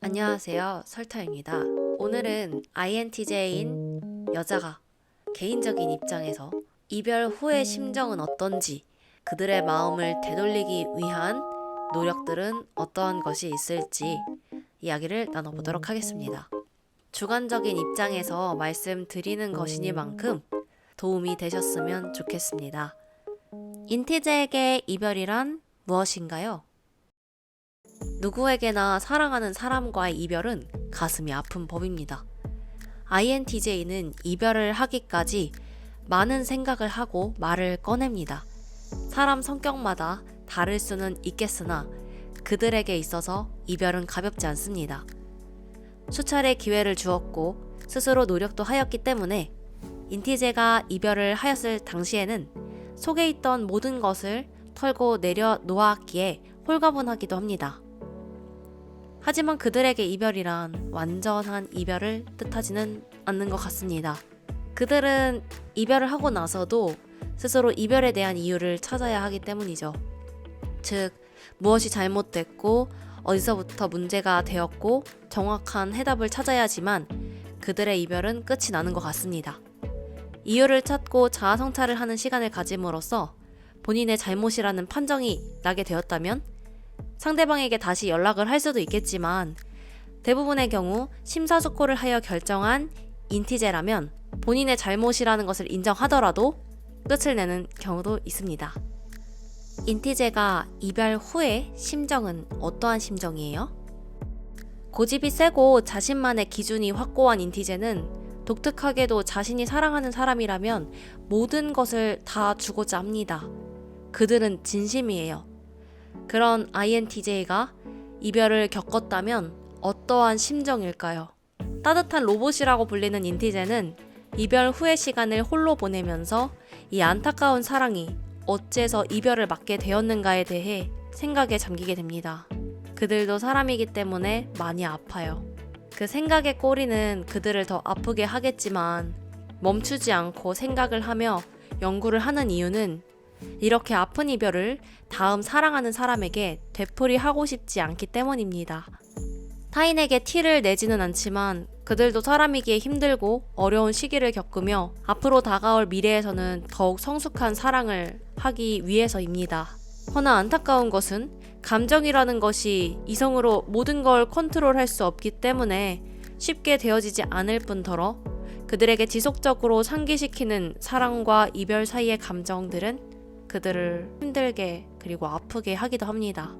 안녕하세요. 설타입니다. 오늘은 INTJ인 여자가 개인적인 입장에서 이별 후의 심정은 어떤지, 그들의 마음을 되돌리기 위한 노력들은 어떠한 것이 있을지 이야기를 나눠보도록 하겠습니다. 주관적인 입장에서 말씀드리는 것이니만큼 도움이 되셨으면 좋겠습니다. 인티제에게 이별이란 무엇인가요? 누구에게나 사랑하는 사람과의 이별은 가슴이 아픈 법입니다. INTJ는 이별을 하기까지 많은 생각을 하고 말을 꺼냅니다. 사람 성격마다 다를 수는 있겠으나 그들에게 있어서 이별은 가볍지 않습니다. 수차례 기회를 주었고 스스로 노력도 하였기 때문에 인티제가 이별을 하였을 당시에는 속에 있던 모든 것을 털고 내려놓았기에 홀가분하기도 합니다. 하지만 그들에게 이별이란 완전한 이별을 뜻하지는 않는 것 같습니다. 그들은 이별을 하고 나서도 스스로 이별에 대한 이유를 찾아야 하기 때문이죠. 즉, 무엇이 잘못됐고 어디서부터 문제가 되었고 정확한 해답을 찾아야지만 그들의 이별은 끝이 나는 것 같습니다. 이유를 찾고 자아 성찰을 하는 시간을 가짐으로써 본인의 잘못이라는 판정이 나게 되었다면 상대방에게 다시 연락을 할 수도 있겠지만 대부분의 경우 심사숙고를 하여 결정한 인티제라면 본인의 잘못이라는 것을 인정하더라도 끝을 내는 경우도 있습니다. 인티제가 이별 후의 심정은 어떠한 심정이에요? 고집이 세고 자신만의 기준이 확고한 인티제는 독특하게도 자신이 사랑하는 사람이라면 모든 것을 다 주고자 합니다. 그들은 진심이에요. 그런 INTJ가 이별을 겪었다면 어떠한 심정일까요? 따뜻한 로봇이라고 불리는 인티제는 이별 후의 시간을 홀로 보내면서 이 안타까운 사랑이 어째서 이별을 맞게 되었는가에 대해 생각에 잠기게 됩니다. 그들도 사람이기 때문에 많이 아파요. 그 생각의 꼬리는 그들을 더 아프게 하겠지만 멈추지 않고 생각을 하며 연구를 하는 이유는 이렇게 아픈 이별을 다음 사랑하는 사람에게 되풀이하고 싶지 않기 때문입니다. 타인에게 티를 내지는 않지만 그들도 사람이기에 힘들고 어려운 시기를 겪으며 앞으로 다가올 미래에서는 더욱 성숙한 사랑을 하기 위해서입니다. 허나 안타까운 것은 감정이라는 것이 이성으로 모든 걸 컨트롤할 수 없기 때문에 쉽게 되어지지 않을 뿐더러 그들에게 지속적으로 상기시키는 사랑과 이별 사이의 감정들은 그들을 힘들게 그리고 아프게 하기도 합니다.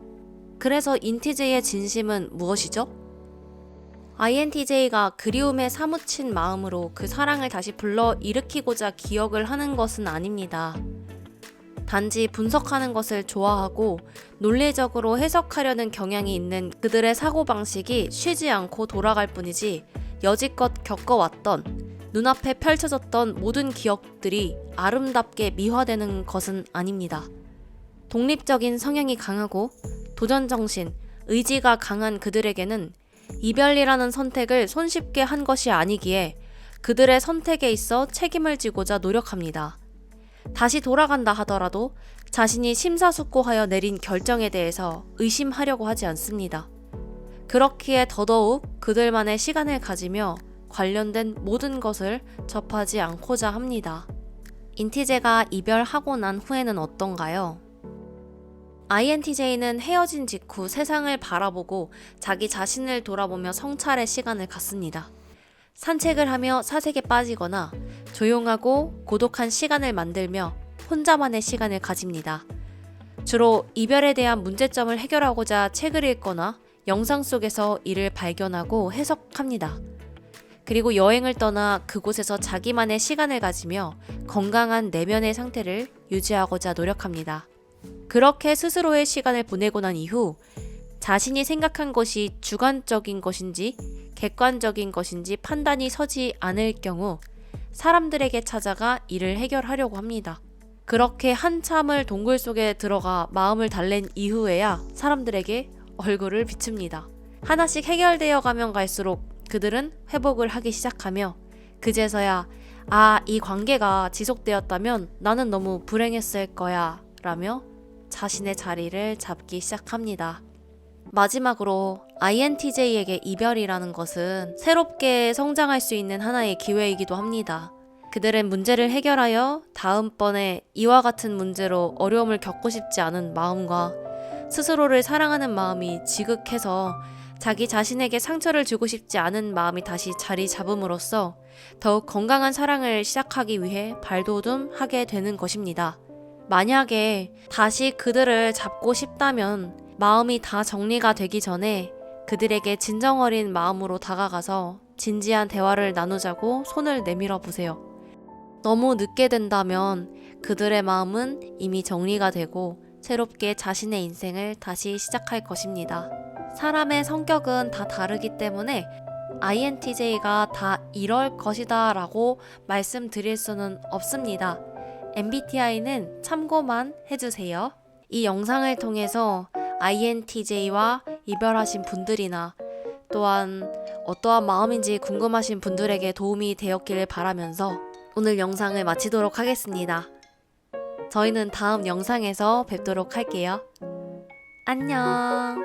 그래서 인티제의 진심은 무엇이죠? INTJ가 그리움에 사무친 마음으로 그 사랑을 다시 불러일으키고자 기억을 하는 것은 아닙니다. 단지 분석하는 것을 좋아하고 논리적으로 해석하려는 경향이 있는 그들의 사고방식이 쉬지 않고 돌아갈 뿐이지 여지껏 겪어왔던 눈앞에 펼쳐졌던 모든 기억들이 아름답게 미화되는 것은 아닙니다. 독립적인 성향이 강하고 도전정신, 의지가 강한 그들에게는 이별이라는 선택을 손쉽게 한 것이 아니기에 그들의 선택에 있어 책임을 지고자 노력합니다. 다시 돌아간다 하더라도 자신이 심사숙고하여 내린 결정에 대해서 의심하려고 하지 않습니다. 그렇기에 더더욱 그들만의 시간을 가지며 관련된 모든 것을 접하지 않고자 합니다. 인티제가 이별하고 난 후에는 어떤가요? INTJ는 헤어진 직후 세상을 바라보고 자기 자신을 돌아보며 성찰의 시간을 갖습니다. 산책을 하며 사색에 빠지거나 조용하고 고독한 시간을 만들며 혼자만의 시간을 가집니다. 주로 이별에 대한 문제점을 해결하고자 책을 읽거나 영상 속에서 이를 발견하고 해석합니다. 그리고 여행을 떠나 그곳에서 자기만의 시간을 가지며 건강한 내면의 상태를 유지하고자 노력합니다. 그렇게 스스로의 시간을 보내고 난 이후 자신이 생각한 것이 주관적인 것인지 객관적인 것인지 판단이 서지 않을 경우 사람들에게 찾아가 이를 해결하려고 합니다. 그렇게 한참을 동굴 속에 들어가 마음을 달랜 이후에야 사람들에게 얼굴을 비춥니다. 하나씩 해결되어 가면 갈수록 그들은 회복을 하기 시작하며 그제서야 이 관계가 지속되었다면 나는 너무 불행했을 거야 라며 자신의 자리를 잡기 시작합니다. 마지막으로 INTJ에게 이별이라는 것은 새롭게 성장할 수 있는 하나의 기회이기도 합니다. 그들은 문제를 해결하여 다음번에 이와 같은 문제로 어려움을 겪고 싶지 않은 마음과 스스로를 사랑하는 마음이 지극해서 자기 자신에게 상처를 주고 싶지 않은 마음이 다시 자리 잡음으로써 더욱 건강한 사랑을 시작하기 위해 발돋움하게 되는 것입니다. 만약에 다시 그들을 잡고 싶다면 마음이 다 정리가 되기 전에 그들에게 진정 어린 마음으로 다가가서 진지한 대화를 나누자고 손을 내밀어 보세요. 너무 늦게 된다면 그들의 마음은 이미 정리가 되고 새롭게 자신의 인생을 다시 시작할 것입니다. 사람의 성격은 다 다르기 때문에 INTJ가 다 이럴 것이다 라고 말씀드릴 수는 없습니다. MBTI는 참고만 해주세요. 이 영상을 통해서 INTJ와 이별하신 분들이나 또한 어떠한 마음인지 궁금하신 분들에게 도움이 되었기를 바라면서 오늘 영상을 마치도록 하겠습니다. 저희는 다음 영상에서 뵙도록 할게요. 안녕.